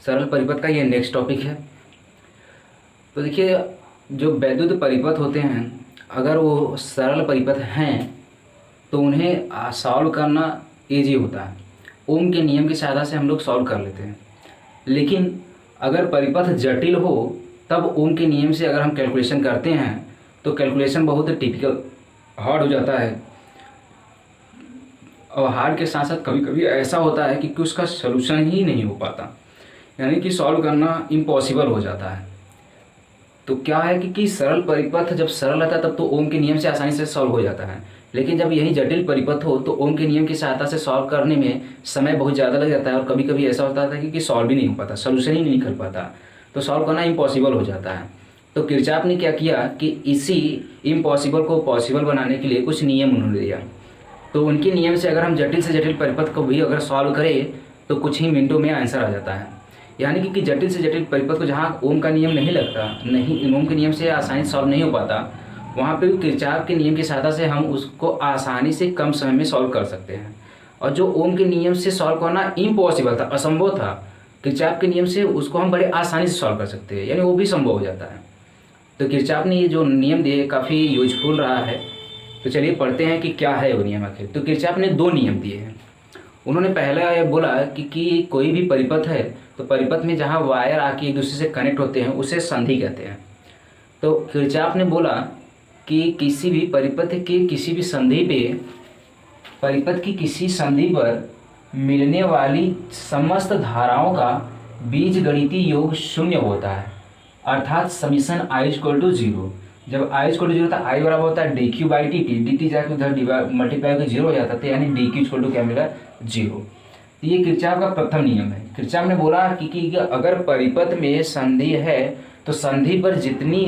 सरल परिपथ का ये नेक्स्ट टॉपिक है। तो देखिए, जो वैद्युत परिपथ होते हैं अगर वो सरल परिपथ हैं तो उन्हें सॉल्व करना ईजी होता है। ओम के नियम की सहायता से हम लोग सॉल्व कर लेते हैं। लेकिन अगर परिपथ जटिल हो तब ओम के नियम से अगर हम कैलकुलेशन करते हैं तो कैलकुलेशन बहुत टिपिकल हार्ड हो जाता है। और हार्ड के साथ साथ कभी कभी ऐसा होता है कि उसका सलूशन ही नहीं हो पाता, यानी कि सॉल्व करना इम्पॉसिबल हो जाता है। तो क्या है कि सरल परिपथ जब सरल रहता है तब तो ओम के नियम से आसानी से सॉल्व हो जाता है। लेकिन जब यही जटिल परिपथ हो तो ओम के नियम की सहायता से सॉल्व करने में समय बहुत ज़्यादा लग जाता है और कभी कभी ऐसा होता है कि सॉल्व ही नहीं हो पाता, सोल्यूशन ही नहीं निकल पाता, तो सॉल्व करना इम्पॉसिबल हो जाता है। तो किरचॉफ ने क्या किया कि इसी इम्पॉसिबल को पॉसिबल बनाने के लिए कुछ नियम उन्होंने दिया। तो उनके नियम से अगर हम जटिल से जटिल परिपथ को भी अगर सॉल्व करें तो कुछ ही मिनटों में आंसर आ जाता है। यानी कि जटिल से जटिल परिपथ को जहाँ ओम का नियम नहीं लगता, नहीं ओम के नियम से आसानी से सॉल्व नहीं हो पाता, वहाँ पे किरचॉफ के नियम की सहायता से हम उसको आसानी से कम समय में सॉल्व कर सकते हैं। और जो ओम के नियम से सॉल्व करना इम्पॉसिबल था, असंभव था, किरचॉफ के नियम से उसको हम बड़े आसानी से सॉल्व कर सकते हैं, यानी वो भी संभव हो जाता है। तो किरचॉफ ने ये जो नियम दिए काफ़ी यूजफुल रहा है। तो चलिए पढ़ते हैं कि क्या है वो नियम आखिर। तो किरचॉफ ने दो नियम दिए हैं। उन्होंने पहला ये बोला कि कोई भी परिपथ है तो परिपथ में जहाँ वायर आके एक दूसरे से कनेक्ट होते हैं उसे संधि कहते हैं। तो किरचॉफ ने बोला कि किसी भी परिपथ के किसी भी संधि पे, परिपथ की किसी संधि पर मिलने वाली समस्त धाराओं का बीजगणितीय योग शून्य होता है, अर्थात समीशन I = 0। जब I = 0 था, I बराबर होता है dq/dt, dt जाके उधर मल्टीप्लाई होकर 0 हो जाता था, यानी dq = क्या मिला 0। तो ये किरचॉफ का प्रथम नियम है। किरचॉफ ने बोला कि अगर परिपथ में संधि है तो संधि पर जितनी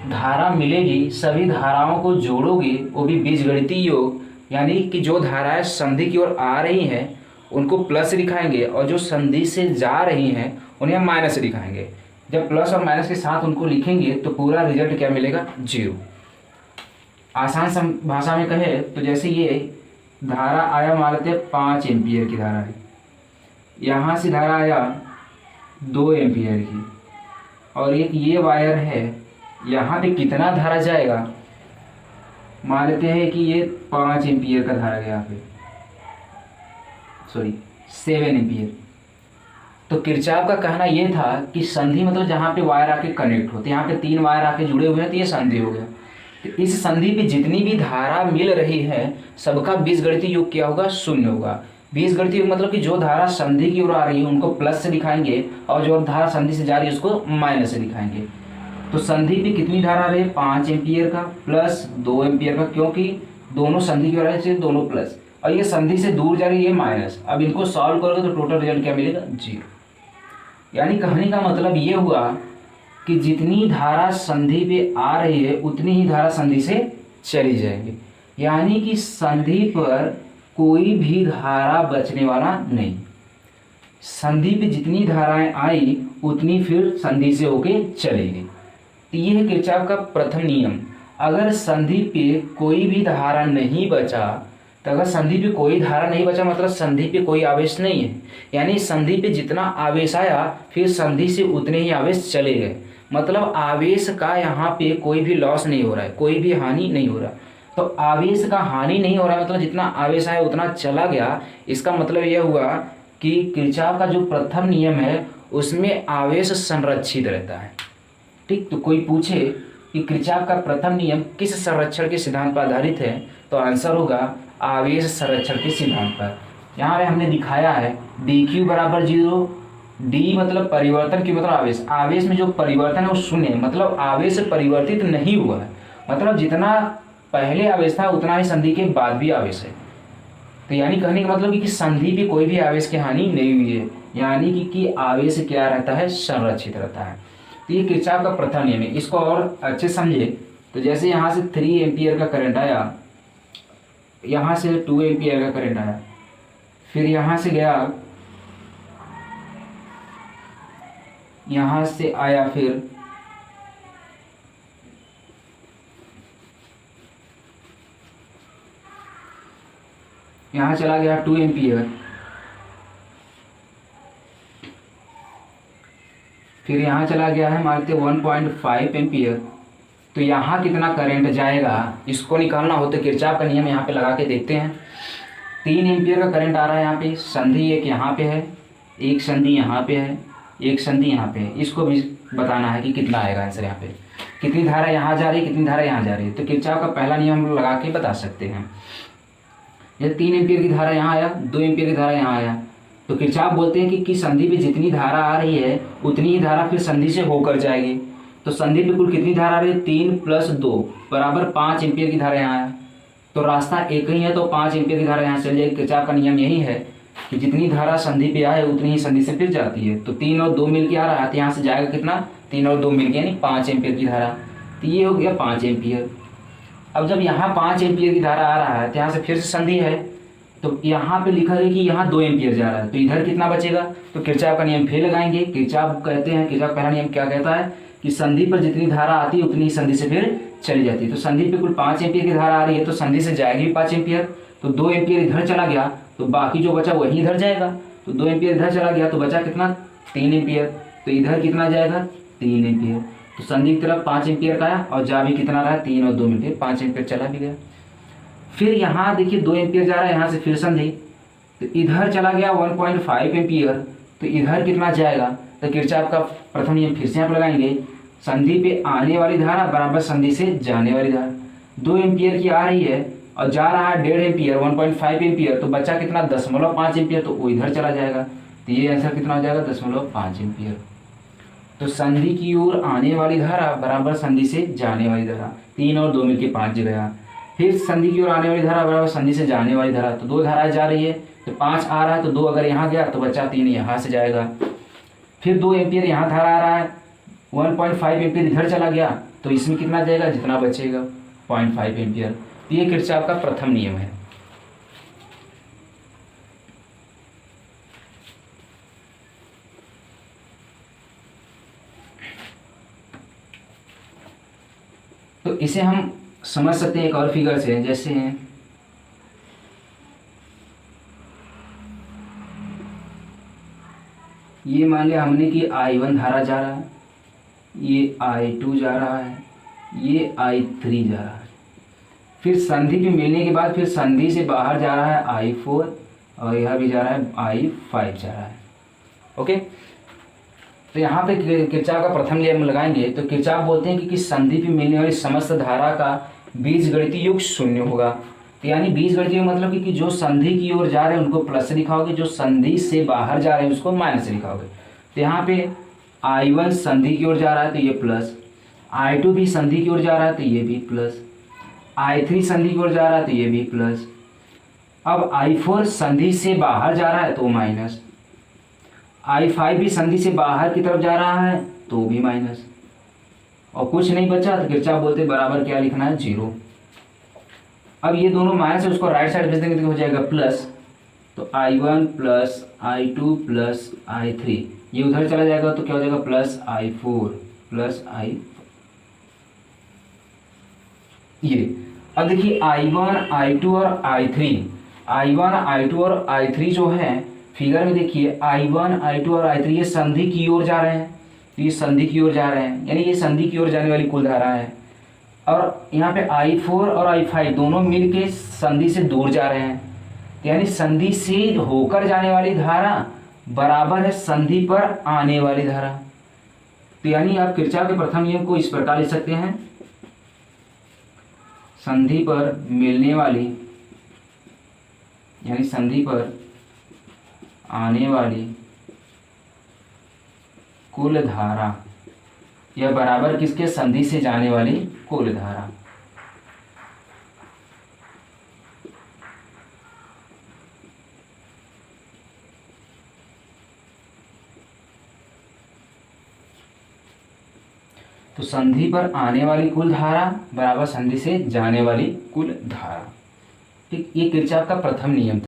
धारा मिलेगी सभी धाराओं को जोड़ोगे, वो भी बीजगणितीय योग, यानी कि जो धाराएं संधि की ओर आ रही हैं उनको प्लस से दिखाएंगे और जो संधि से जा रही हैं उन्हें हम माइनस से दिखाएंगे। जब प्लस और माइनस के साथ उनको लिखेंगे तो पूरा रिजल्ट क्या मिलेगा 0। आसान भाषा में कहे तो जैसे ये धारा आया, मान लेते हैं 5 एम्पियर की धारा है, यहाँ से धारा आया 2 एम्पियर की, और एक ये वायर है, यहाँ पे कितना धारा जाएगा, मान लेते हैं कि ये 5 एम्पियर का धारा गया, यहाँ पे 7 एम्पियर। तो किरचॉफ का कहना ये था कि संधि मतलब जहाँ पे वायर आके कनेक्ट होते हैं, यहाँ पे 3 वायर आके जुड़े हुए हैं तो ये संधि हो गया। तो इस संधि पे जितनी भी धारा मिल रही है सबका बीजगणितीय योग क्या होगा, 0 होगा। बीजगणितीय योग मतलब कि जो धारा संधि की ओर आ रही है उनको प्लस से दिखाएंगे और जो धारा संधि से जा रही है उसको माइनस से दिखाएंगे। तो संधि पे कितनी धारा रही, 5 एम्पियर का प्लस 2 एम्पियर का, क्योंकि दोनों संधि की ओर आ रही है दोनों प्लस, और ये संधि से दूर जा रही है माइनस। अब इनको सॉल्व करोगे तो टोटल रिजल्ट क्या मिलेगा 0। यानी कहने का मतलब ये हुआ कि जितनी धारा संधि पे आ रही है उतनी ही धारा संधि से चली जाएगी, यानी कि संधि पर कोई भी धारा बचने वाला नहीं। संधि पे जितनी धाराएं आई उतनी फिर संधि से होके चलेगी। तो ये है किरचॉफ का प्रथम नियम। अगर संधि पे कोई भी धारा नहीं बचा, तो अगर संधि पे कोई धारा नहीं बचा मतलब संधि पे कोई आवेश नहीं है, यानी संधि पे जितना आवेश आया फिर संधि से उतने ही आवेश चले गए, मतलब आवेश का यहाँ पे कोई भी लॉस नहीं हो रहा है, कोई भी हानि नहीं हो रहा। तो आवेश का हानि नहीं हो रहा है मतलब जितना आवेश आया उतना चला गया। इसका मतलब यह हुआ कि किरचॉफ का जो प्रथम नियम है उसमें आवेश संरक्षित रहता है। ठीक, तो कोई पूछे कि किरचॉफ का प्रथम नियम किस संरक्षण के सिद्धांत पर आधारित है, तो आंसर होगा आवेश संरक्षण के सिद्धांत पर। यहाँ पे हमने दिखाया है dq = 0, d मतलब परिवर्तन की मतलब आवेश, आवेश में जो परिवर्तन है वो 0 है, मतलब आवेश परिवर्तित नहीं हुआ है, मतलब जितना पहले आवेश था उतना ही संधि के बाद भी आवेश है। तो यानी कहने का मतलब कि संधि पे कोई भी आवेश की हानि नहीं हुई है, यानी कि आवेश क्या रहता है, संरक्षित रहता है। तो ये किरचॉफ का प्रथम नियम है। इसको और अच्छे समझे तो जैसे यहाँ से 3 एम्पियर का करंट आया, यहाँ से 2 एम्पियर का करंट आया, फिर यहाँ से गया, यहाँ से आया, फिर यहाँ चला गया 2 एम्पियर, फिर यहाँ चला गया है मानते 1.5 एम्पियर। तो यहाँ कितना करंट जाएगा इसको निकालना हो तो किरचॉफ का नियम यहाँ पे लगा के देखते हैं। 3 एम्पियर का करंट आ रहा है यहाँ पे, संधि एक यहाँ पे है, एक संधि यहाँ पे है, एक संधि यहाँ पे है, इसको भी बताना है कि कितना आएगा आंसर। यहाँ पे कितनी धारा यहाँ जा रही है, कितनी धारा यहाँ जा रही है, तो किरचॉफ का पहला नियम हम लोग लगा के बता सकते हैं। ये 3 एम्पियर की धारा यहाँ आया, 2 एम्पियर की धारा यहाँ आया, तो किरचॉफ बोलते हैं कि संधि पे जितनी धारा आ रही है उतनी ही धारा फिर संधि से होकर जाएगी। तो संधि पे कुल कितनी धारा आ रही है, 3 + 2 बराबर 5 एम्पियर की धारा यहाँ आया। तो रास्ता एक ही है तो 5 एम्पियर की धारा यहाँ चल जाएगी। किरचॉफ का नियम यही है कि जितनी धारा संधि पे आए उतनी ही संधि से फिर जाती है। तो 3 और 2 मिल के आ रहा है तो यहाँ से जाएगा कितना, 3 और 2 मिल के यानी 5 एम्पियर की धारा। तो ये हो गया 5 एम्पियर। अब जब यहाँ 5 एम्पियर की धारा आ रहा है तो यहाँ से फिर से संधि है, तो यहाँ पे लिखा है कि यहाँ 2 एम्पियर जा रहा है, तो इधर कितना बचेगा, तो किरचॉफ का नियम फिर लगाएंगे। किरचॉफ कहते हैं, किरचॉफ पहला नियम क्या कहता है कि संधि पर जितनी धारा आती है उतनी ही संधि से फिर चली जाती है। तो संधि पे कुल 5 एम्पियर की धारा आ रही है तो संधि से जाएगी 5 एम्पियर, तो 2 एम्पियर इधर चला गया तो बाकी जो बचा वही इधर जाएगा। तो 2 एम्पियर इधर चला गया तो बचा कितना, 3 एम्पियर, तो इधर कितना जाएगा, 3 एम्पियर। तो संधि की तरफ 5 एम्पियर का आया और जा भी कितना रहा, 3 और 2 मिलकर 5 एम्पियर चला भी गया। फिर यहाँ देखिए 2 एम्पियर जा रहा है, यहाँ से फिर संधि, तो इधर चला गया 1.5 एम्पियर, तो इधर कितना जाएगा, तो किरचॉफ का प्रथम नियम फिर से यहाँ पर लगाएंगे। संधि पे आने वाली धारा बराबर संधि से जाने वाली धारा। 2 एम्पियर की आ रही है और जा रहा है 1.5 एम्पियर, 1.5 एम्पियर, तो बचा कितना 0.5 एम्पियर, तो वो इधर चला जाएगा। तो ये आंसर कितना हो जाएगा, 0.5 एम्पियर। तो संधि की ओर आने वाली धारा बराबर संधि से जाने वाली धारा, 3 और 2 मिलकर 5 जगह। फिर संधि की ओर आने वाली धारा बराबर संधि से जाने वाली धारा, तो 2 धाराएं जा रही है तो 5 आ रहा है, तो 2 अगर यहाँ गया तो बचा 3 यहाँ से जाएगा। फिर 2 एम्पियर यहाँ धारा आ रहा है, 1.5 एम्पियर इधर चला गया, तो इसमें कितना जाएगा, जितना बचेगा 0.5 एम्पियर। तो ये किरचॉफ का प्रथम नियम है। तो इसे हम समझ सकते हैं एक और फिगर से, जैसे ये मान लिया हमने कि I1 धारा जा रहा है, ये I2 जा रहा है, ये I3 जा रहा है। फिर संधि पे मिलने के बाद फिर संधि से बाहर जा रहा है I4 और यह भी जा रहा है I5 जा रहा है। ओके, तो यहाँ पे किरचॉफ का प्रथम नियम लगाएंगे। तो किरचॉफ बोलते हैं कि संधि पे मिलने वाली समस्त धारा का बीजगणितीय योग 0 होगा। तो यानी बीजगणितीय मतलब कि जो संधि की ओर जा रहे हैं उनको प्लस से लिखाओगे, जो संधि से बाहर जा रहे हैं उसको माइनस से लिखाओगे। तो यहाँ पे I1 संधि की ओर जा रहा है तो ये प्लस, I2 भी संधि की ओर जा रहा है तो ये भी प्लस, I3 संधि की ओर जा रहा है तो ये भी प्लस। अब I4 संधि से बाहर जा रहा है तो माइनस, I5 भी संधि से बाहर की तरफ जा रहा है तो भी माइनस, और कुछ नहीं बचा तो किरचॉफ बोलते बराबर क्या लिखना है, 0। अब ये दोनों माइनस है, उसको राइट साइड भेज देंगे तो हो जाएगा प्लस, तो I1 + I2 + I3, ये उधर चला जाएगा तो क्या हो जाएगा, +I4 + I। ये अब देखिए I1 I2 और I3 जो है फिगर में देखिए I1 I2 और I3 ये संधि की ओर जा रहे हैं, तो ये संधि की ओर जा रहे हैं, यानी ये संधि की ओर जाने वाली कुल धारा है। और यहाँ पे I4 और I5 दोनों मिलके संधि से दूर जा रहे हैं, यानी संधि से होकर जाने वाली धारा बराबर है संधि पर आने वाली धारा। तो यानी आप किरचॉफ के प्रथम नियम को इस प्रकार लिख सकते हैं, संधि पर मिलने वाली यानी संधि पर आने वाली कुल धारा यह बराबर किसके, संधि से जाने वाली कुल धारा। तो संधि पर आने वाली कुल धारा बराबर संधि से जाने वाली कुल धारा। ठीक, ये किरचॉफ का प्रथम नियम था।